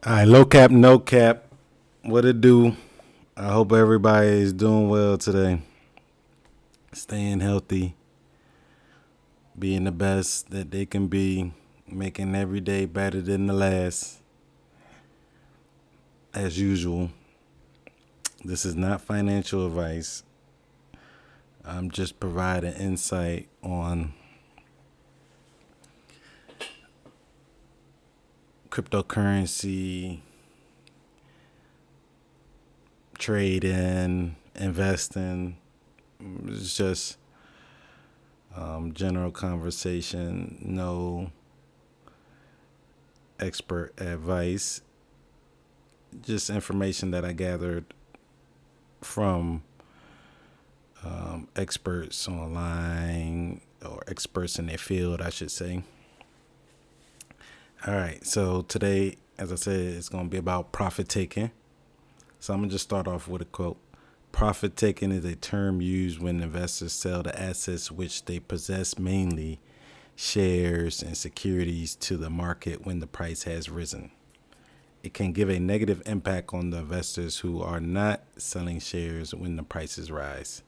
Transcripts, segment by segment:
All right, low cap, no cap. What it do? I hope everybody is doing well today. Staying healthy, being the best that they can be, making every day better than the last. As usual, this is not financial advice. I'm just providing insight on cryptocurrency, trading, investing. It's just general conversation, no expert advice, just information that I gathered from experts online or experts in their field, I should say. All right, so today, as I said, it's going to be about profit taking. So I'm going to just start off with a quote. Profit taking is a term used when investors sell the assets which they possess, mainly shares and securities, to the market when the price has risen. It can give a negative impact on the investors who are not selling shares when the prices rise.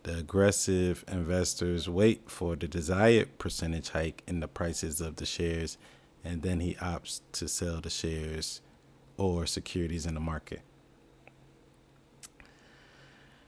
The aggressive investors wait for the desired percentage hike in the prices of the shares, and then he opts to sell the shares or securities in the market.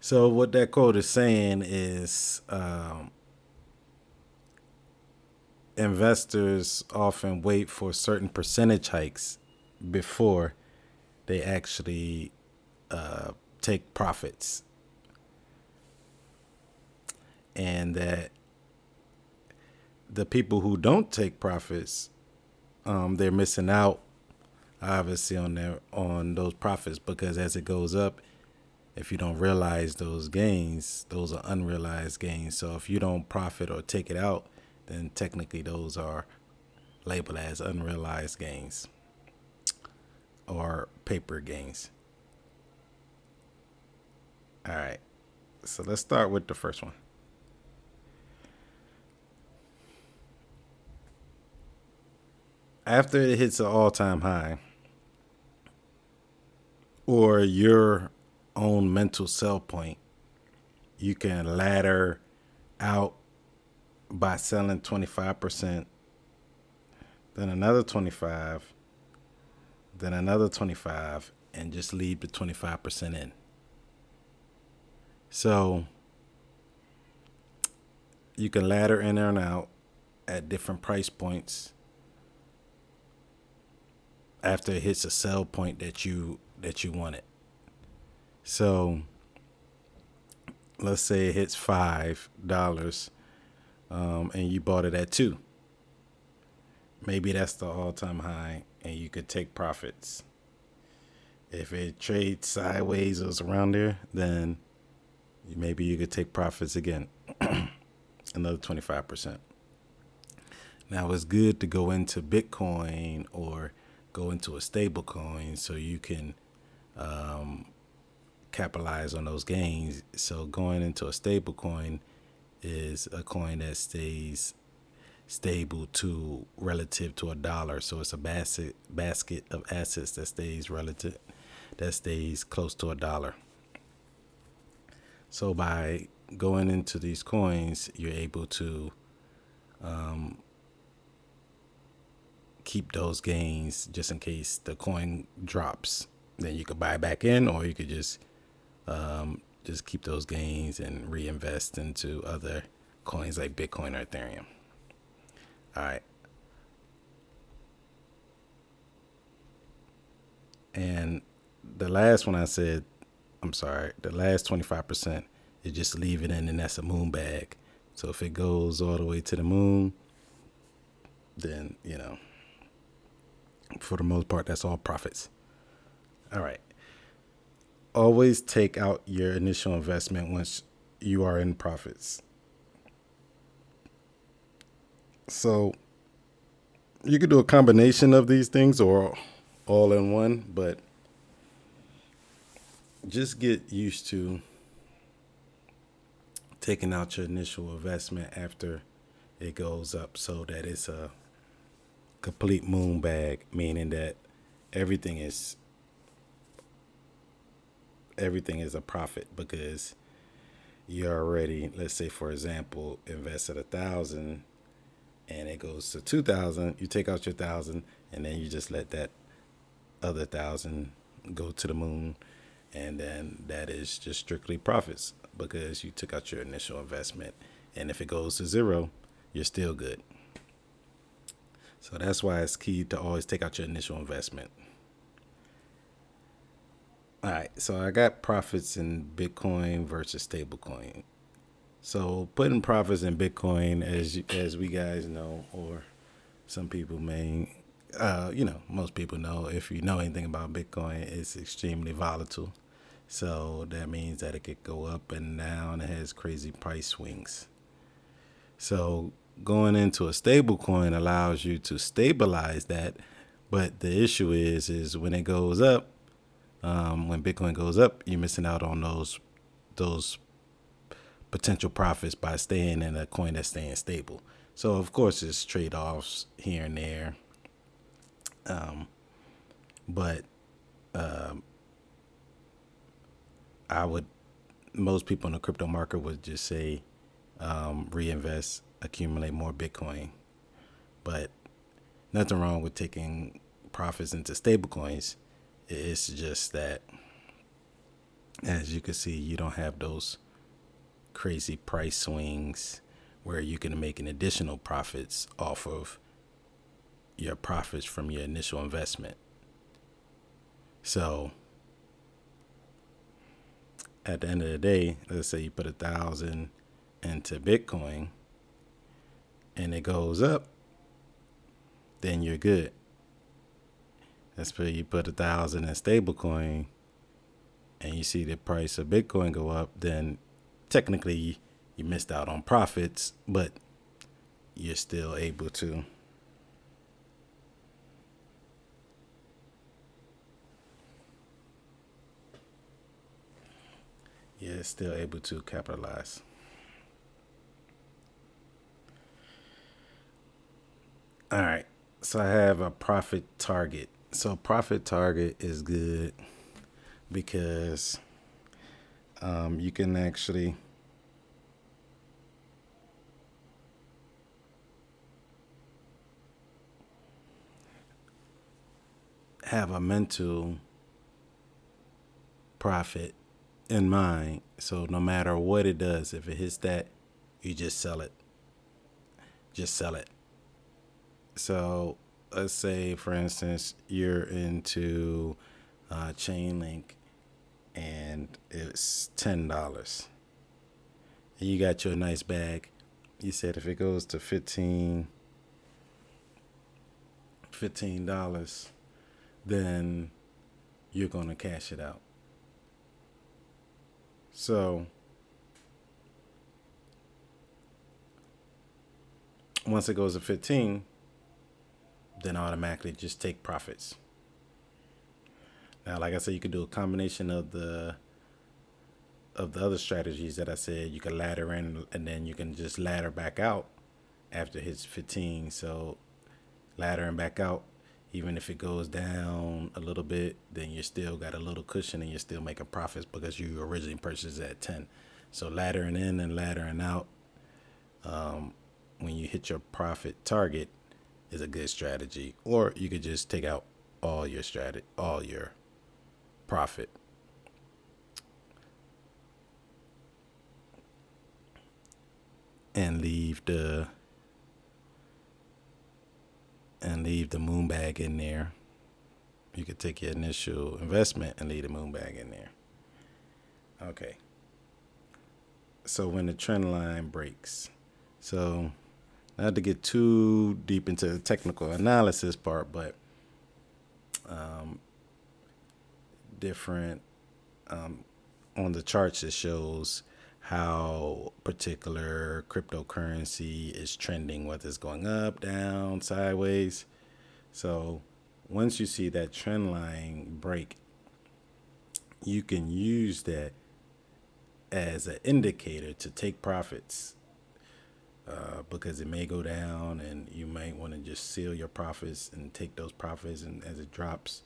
So what that quote is saying is investors often wait for certain percentage hikes before they actually take profits, and that the people who don't take profits, they're missing out obviously on those profits, because as it goes up, if you don't realize those gains, those are unrealized gains. So if you don't profit or take it out, then technically those are labeled as unrealized gains or paper gains. All right. So let's start with the first one. After it hits an all-time high, or your own mental sell point, you can ladder out by selling 25%, then another 25, then another 25, and just leave the 25% in. So you can ladder in and out at different price points after it hits a sell point that you want it. So let's say it hits $5, and you bought it at 2. Maybe that's the all-time high, and you could take profits. If it trades sideways or is around there, then maybe you could take profits again, another 25%. Now it's good to go into Bitcoin or go into a stable coin so you can capitalize on those gains. So going into a stable coin is a coin that stays stable to relative to a dollar. So it's a basket of assets that stays close to a dollar. So by going into these coins, you're able to keep those gains just in case the coin drops. Then you could buy back in, or you could just keep those gains and reinvest into other coins like Bitcoin or Ethereum. All right. And the last one I said, I'm sorry, the last 25% is just leave it in, and that's a moon bag. So if it goes all the way to the moon, then, for the most part, that's all profits. All right. Always take out your initial investment once you are in profits. So you could do a combination of these things or all in one, but just get used to taking out your initial investment after it goes up so that it's a complete moon bag, meaning that everything is everything is a profit because you already, let's say for example, invested 1,000 and it goes to 2,000. You take out your 1,000 and then you just let that other 1,000 go to the moon, and then that is just strictly profits because you took out your initial investment. And if it goes to zero, you're still good. So that's why it's key to always take out your initial investment. All right, so I got profits in Bitcoin versus stablecoin. So putting profits in Bitcoin, as we guys know, or some people may, most people know. If you know anything about Bitcoin, it's extremely volatile. So that means that it could go up and down. It has crazy price swings. So going into a stable coin allows you to stabilize that. But the issue is when it goes up, when Bitcoin goes up, you're missing out on those potential profits by staying in a coin that's staying stable. So of course, there's trade-offs here and there, but I would most people in the crypto market would just say reinvest, accumulate more Bitcoin. But nothing wrong with taking profits into stable coins. It's just that, as you can see, you don't have those crazy price swings where you can make an additional profits off of your profits from your initial investment. So at the end of the day, let's say you put 1,000 into Bitcoin and it goes up, then you're good. That's where you put 1,000 in stablecoin and you see the price of Bitcoin go up, then technically you missed out on profits, but you're still able to capitalize. All right. So I have a profit target. So profit target is good because you can actually have a mental profit in mind. So no matter what it does, if it hits that, you just sell it. Just sell it. So let's say, for instance, you're into Chainlink and it's $10. And you got your nice bag. You said if it goes to $15, then you're going to cash it out. So once it goes to 15, then automatically just take profits. Now, like I said, you could do a combination of the other strategies that I said. You can ladder in and then you can just ladder back out after it hits 15. So laddering back out, even if it goes down a little bit, then you still got a little cushion and you're still making profits because you originally purchased at 10. So laddering in and laddering out, when you hit your profit target, is a good strategy. Or you could just take out all your profit. And leave the moon bag in there. You could take your initial investment and leave the moon bag in there. Okay. So when the trend line breaks. So not to get too deep into the technical analysis part, but different on the charts, it shows how particular cryptocurrency is trending, whether it's going up, down, sideways. So once you see that trend line break, you can use that as an indicator to take profits, because it may go down and you might want to just seal your profits and take those profits and as it drops,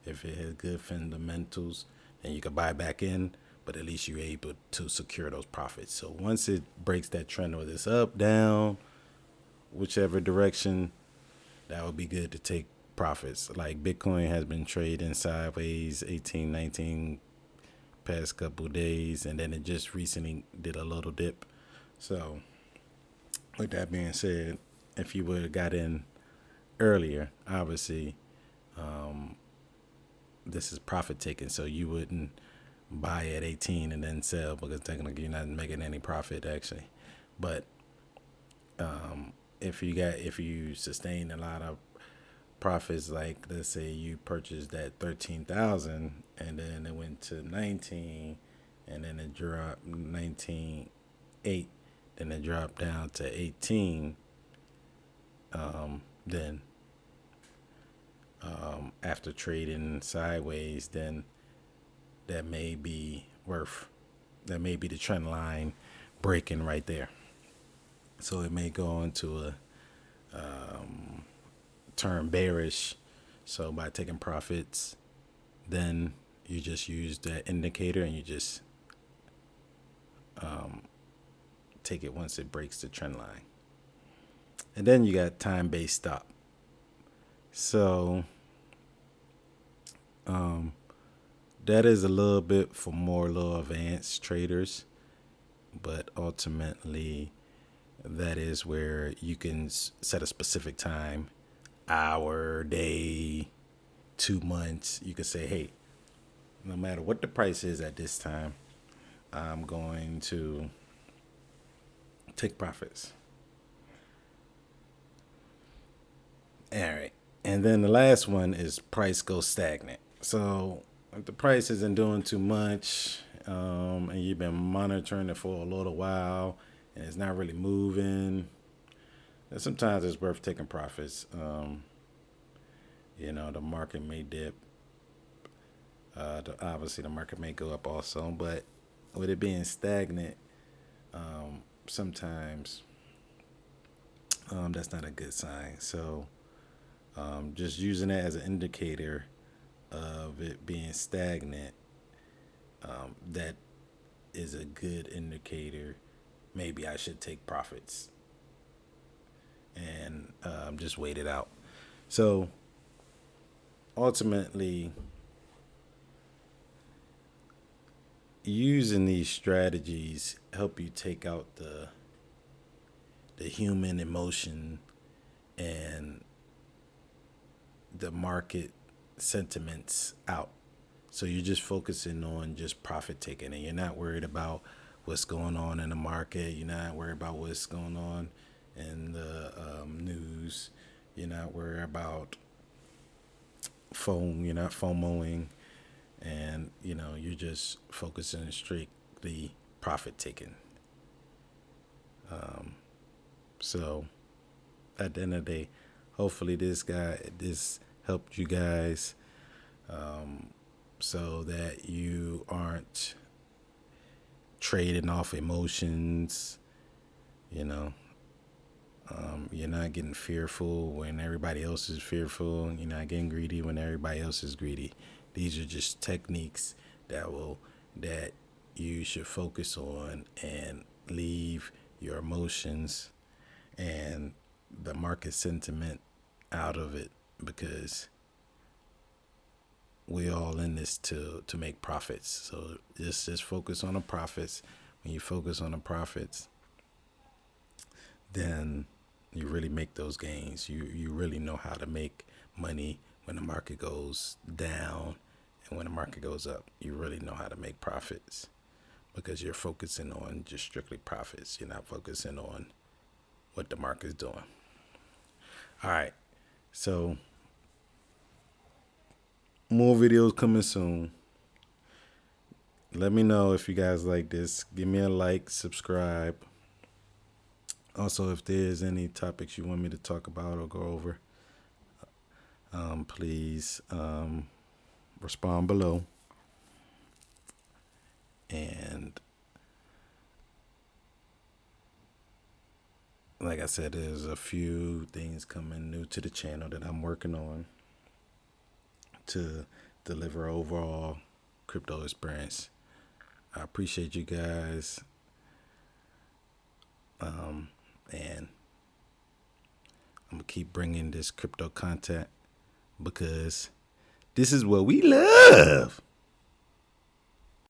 If it has good fundamentals, then you can buy back in, but at least you're able to secure those profits. So once it breaks that trend, whether it's up, down, whichever direction, that would be good to take profits. Like Bitcoin has been trading sideways 18, 19 past couple days, and then it just recently did a little dip. So with that being said, if you would have got in earlier, obviously, this is profit taking, so you wouldn't buy at 18 and then sell because technically you're not making any profit actually. But if you sustain a lot of profits, like let's say you purchased at 13,000 and then it went to 19, and then it dropped 19.8, then it dropped down to 18, then after trading sideways, then that may be worth, that may be the trend line breaking right there. So it may go into a turn bearish. So by taking profits, then you just use that indicator and you just take it once it breaks the trend line. And then you got time-based stop. So that is a little bit for more little advanced traders, but ultimately that is where you can set a specific time, hour, day, 2 months. You can say, hey, no matter what the price is at this time, I'm going to take profits. All right. And then the last one is price goes stagnant. So if the price isn't doing too much, and you've been monitoring it for a little while and it's not really moving, then sometimes it's worth taking profits. The market may dip. Obviously, the market may go up also, but with it being stagnant, sometimes that's not a good sign. So just using that as an indicator of it being stagnant, that is a good indicator. Maybe I should take profits and just wait it out. So ultimately, using these strategies help you take out the human emotion and the market sentiments out. So you're just focusing on just profit taking, and you're not worried about what's going on in the market. You're not worried about what's going on in the news. You're not worried about phone. You're not FOMOing, and you're just focusing strictly profit taking. So at the end of the day, hopefully this helped you guys, so that you aren't trading off emotions. You're not getting fearful when everybody else is fearful. You're not getting greedy when everybody else is greedy. These are just techniques that you should focus on and leave your emotions and the market sentiment out of it, because we all in this to make profits. So just focus on the profits. When you focus on the profits, then you really make those gains. You really know how to make money when the market goes down, and when the market goes up. You really know how to make profits because you're focusing on just strictly profits. You're not focusing on what the market's doing. All right. So more videos coming soon. Let me know if you guys like this. Give me a like, subscribe. Also, if there's any topics you want me to talk about or go over, please respond below. And like I said, there's a few things coming new to the channel that I'm working on to deliver overall crypto experience. I appreciate you guys. And I'm going to keep bringing this crypto content because this is what we love.